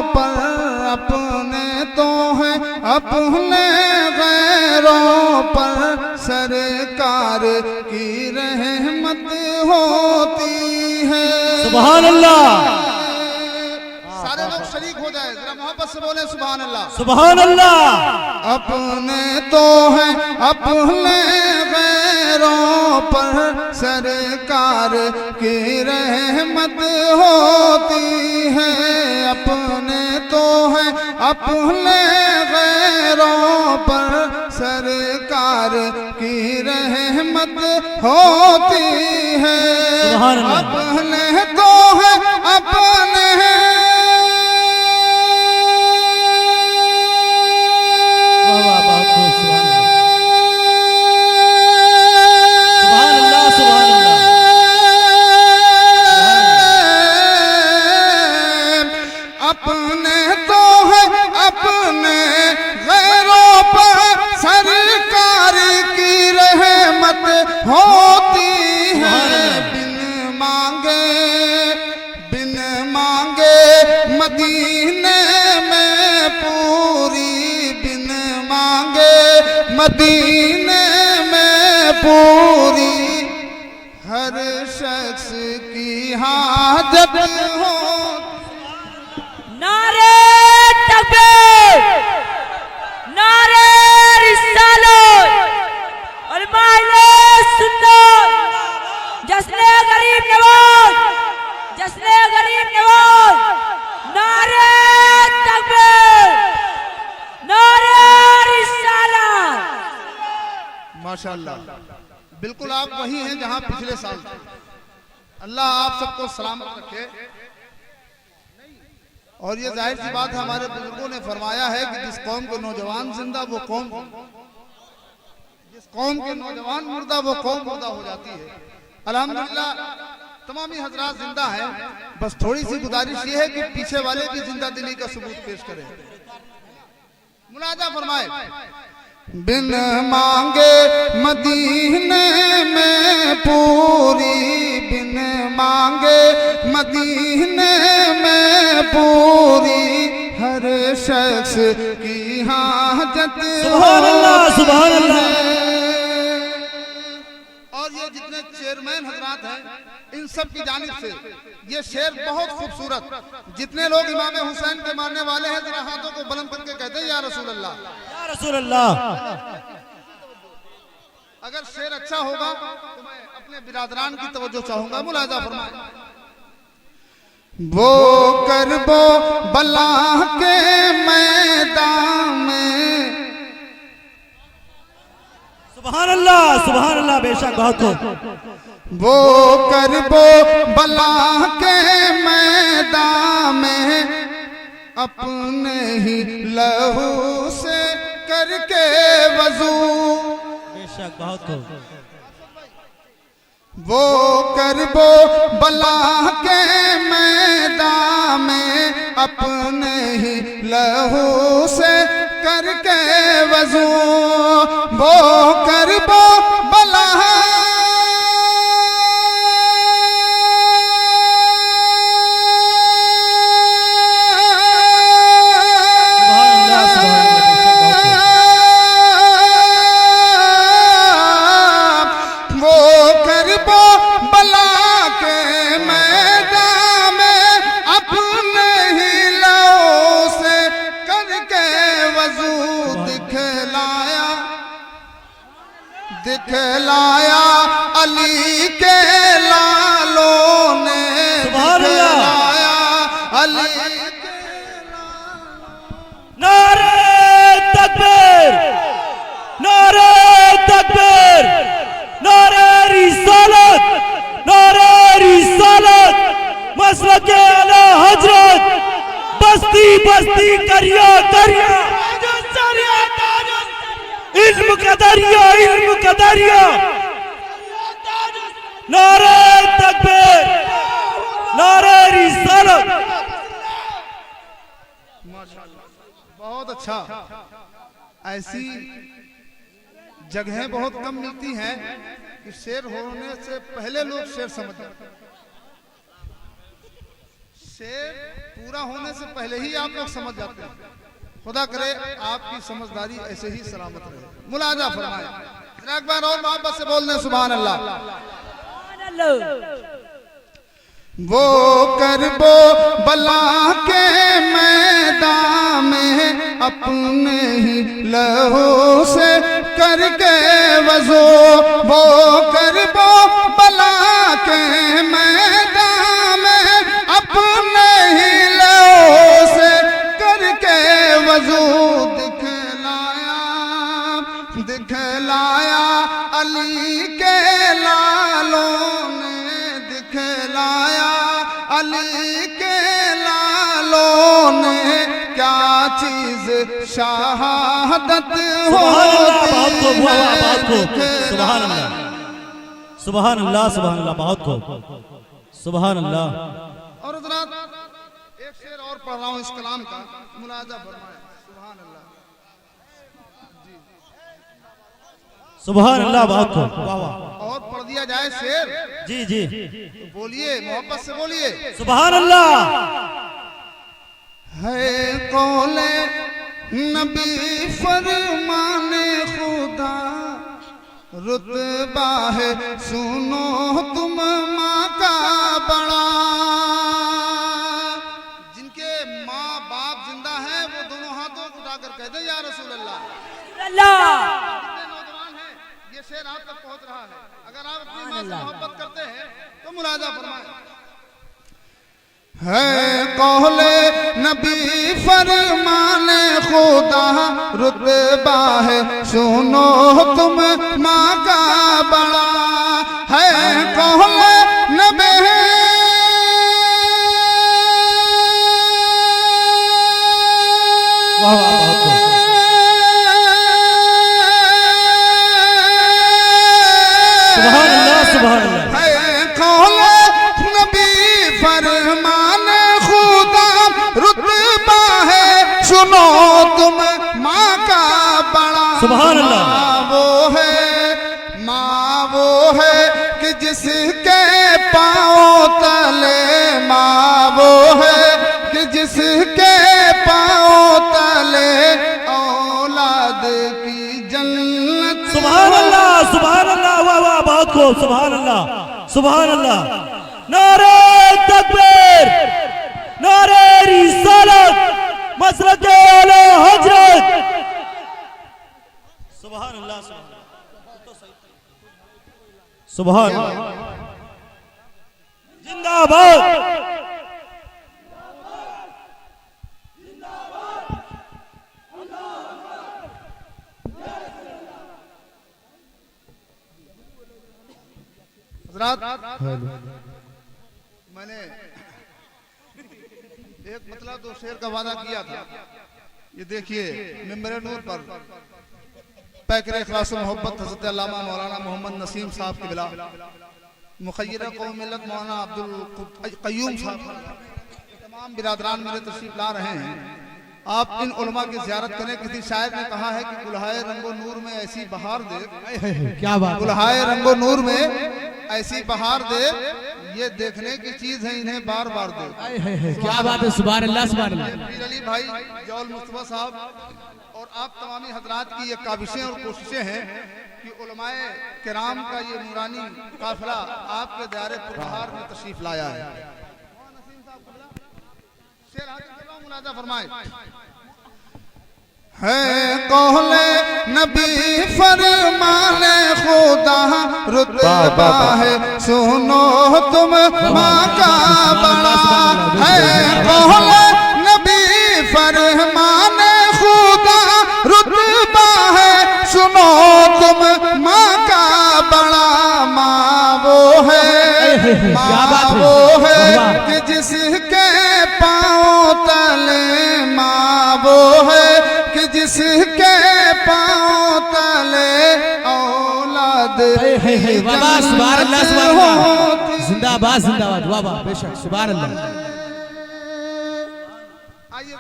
पर अपने तो हैं अपने गैरों पर सरकार की रहमत होती है। सुभान अल्लाह। सारे लोग शरीक हो जाए, जरा मोहब्बत से बोले सुभान अल्लाह। सुभान अल्लाह। अपने तो हैं अपने गैरों पर सरकार की रहमत होती है। अपने तो हैं अपने गैरों पर सरकार की रहमत होती है। अपने तो हैं अपने होती है। बिन मांगे मदीने में पूरी, बिन मांगे मदीने में पूरी हर शख्स की हाजत हो। नारे तकबीर, नारे रिसालत और माले सुन्नत, जश्ने गरीब नवाज, जश्ने गरीब नवाज। नारे तकबीर, नारे रिसालत। माशाअल्लाह, बिल्कुल आप वही हैं जहां पिछले साल थे। अल्लाह आप सबको सलामत रखे। और ये जाहिर सी बात है, हमारे बुजुर्गों ने फरमाया है कि जिस कौम के नौजवान जिंदा वो कौम, जिस कौम के नौजवान मुर्दा वो कौम मुर्दा हो जाती है। अल्हम्दुलिल्लाह तमामी हजरात जिंदा हैं, बस थोड़ी सी गुजारिश ये है कि पीछे वाले भी जिंदा दिली का सबूत पेश करें। मुलाजा फरमाए। बिन मांगे मदीने में पूरी, बिन मांगे मदीने में पूरी हर शख्स की हाजत। सुभान अल्लाह, सुभान अल्लाह। और ये जितने चेयरमैन हजरात हैं इन सब की जानिब से ये शेर बहुत खूबसूरत। जितने लोग इमाम हुसैन के मानने वाले हैं जरा हाथों को बुलंद करके कहते हैं या रसूल अल्लाह, या रसूल अल्लाह। अगर शेर अच्छा होगा तो मैं अपने बिरादरान की तवज्जो चाहूंगा। मुलाजा फरमाए। वो करबो बला के मैदान में, सुभान अल्लाह, सुभान अल्लाह। बेशक बहुत खूब। वो करबो बला के मैदान में अपने ही लहू से करके वजू। बेशक बहुत खूब। वो करबो बला के मैदान में अपने ही लहू से करके वजू। वो करबो बला दिखलाया अली के लालों ने, दिखलाया अली के लालों। नारे तकबीर, नारे तकबीर, नारे रिसालत, नारे रिसालत। मसलके आला हजरत, बस्ती बस्ती करिया करिया, इल्म का दरिया, इल्म का दरिया। नारे तकबीर, नारे रिसालत। बहुत अच्छा। ऐसी जगहें बहुत कम मिलती हैं कि शेर होने से पहले लोग शेर समझ जाते हैं। शेर पूरा होने से पहले ही आप लोग समझ जाते हैं। खुदा करे आपकी समझदारी ऐसे ही सलामत रहे। मुलाजा फरमाए, एक बार और मोहब्बत से बोल दें सुभान अल्लाह। वो करबो बला के मैदान में अपने ही लहू से करके वज़ू, वो करबो बला के मैदान में अपने ही लहू से करके वज़ू दिखलाया अली के लालों ने, दिखलाया अली के लालों ने क्या चीज शहादत होती है। सुभान अल्लाह, सुभान अल्लाह, सुभान अल्लाह, बहुत खूब, सुभान अल्लाह। और हज़रात एक शेर और पढ़ रहा हूँ इस कलाम का, मुलाजा फरमाए। सुभान अल्लाह, सुभान अल्लाह, बहुत खूब, वाह वाह। और पढ़ दिया जाए शेर? जी जी, तो बोलिए, मोहब्बत से बोलिए। सुभान अल्लाह। है कौले नबी फरमाने खुदा, रुतबा है सुनो तुम माँ का बड़ा। जिनके माँ बाप जिंदा हैं वो दोनों हाथों को उठाकर कह दे या रसूल अल्लाह। कितने नौजवान हैं, ये शेर आप तक पहुंच रहा है। अगर आप अपनी माँ से मोहब्बत करते हैं तो मुलाजा फरमाएं। है कौले नबी फरमाने खुदा, रुतबा है सुनो तुम माँ का बड़ा। है कौले नबी सुभान अल्लाह। माँ वो है कि जिसके पाँव तले, माँ वो है कि जिसके पाँव तले औलाद की जन्नत। सुभान अल्लाह, सुभान अल्लाह, वाह वाह, बहुत खूब, सुभान अल्लाह, सुभान अल्लाह। नारे तकबीर, नारे रिसालत, मसलके आले हजरत। सुभान अल्लाह, सुभान अल्लाह, जिंदाबाद। मैंने एक मतलब दो शेर का वादा किया था। ये देखिए मिंबर नूर पर पैकर इखलास मोहब्बत हज़रत अल्लामा मौलाना मोहम्मद नसीम साहब की बिला मुखय्यरा कौम मिल्लत मौलाना अब्दुल क़य्यूम साहब, तमाम बिरादरान मेरे तशरीफ ला रहे हैं। आप इन उलमा की ज़ियारत करें। किसी शायर ने कहा है कि गुलहाए रंगो नूर में ऐसी बहार दे, क्या बात, गुलहाए रंगो नूर में ऐसी बहार दे, ये देखने की चीज है इन्हें बार बार दे। क्या बात है, सुभान अल्लाह, सुभान अल्लाह। पीर अली भाई जौल मुस्तफा साहब और आप तमामी हजरात की ये काबिशें और कोशिशें हैं कि उलमाए किराम का ये नूरानी काफिला आपके दायरे पुरबहार में तशरीफ लाया है। मुलाजा फरमाए। है कौले नबी फरमाने खुदा, रुतबा है सुनो तुम माँ का बड़ा। है कौले नबी फरमाने खुदा, रुतबा है सुनो तुम माँ का बड़ा। माँ वो है, माँ वो है कि जिसके पाँव तले, माँ वो है कि जिसके पाँव तले औलाद। वाह, सुभान अल्लाह, सुभान अल्लाह, जिंदाबाद, जिंदाबाद, वाह वाह, बेशक, सुभान अल्लाह। आइए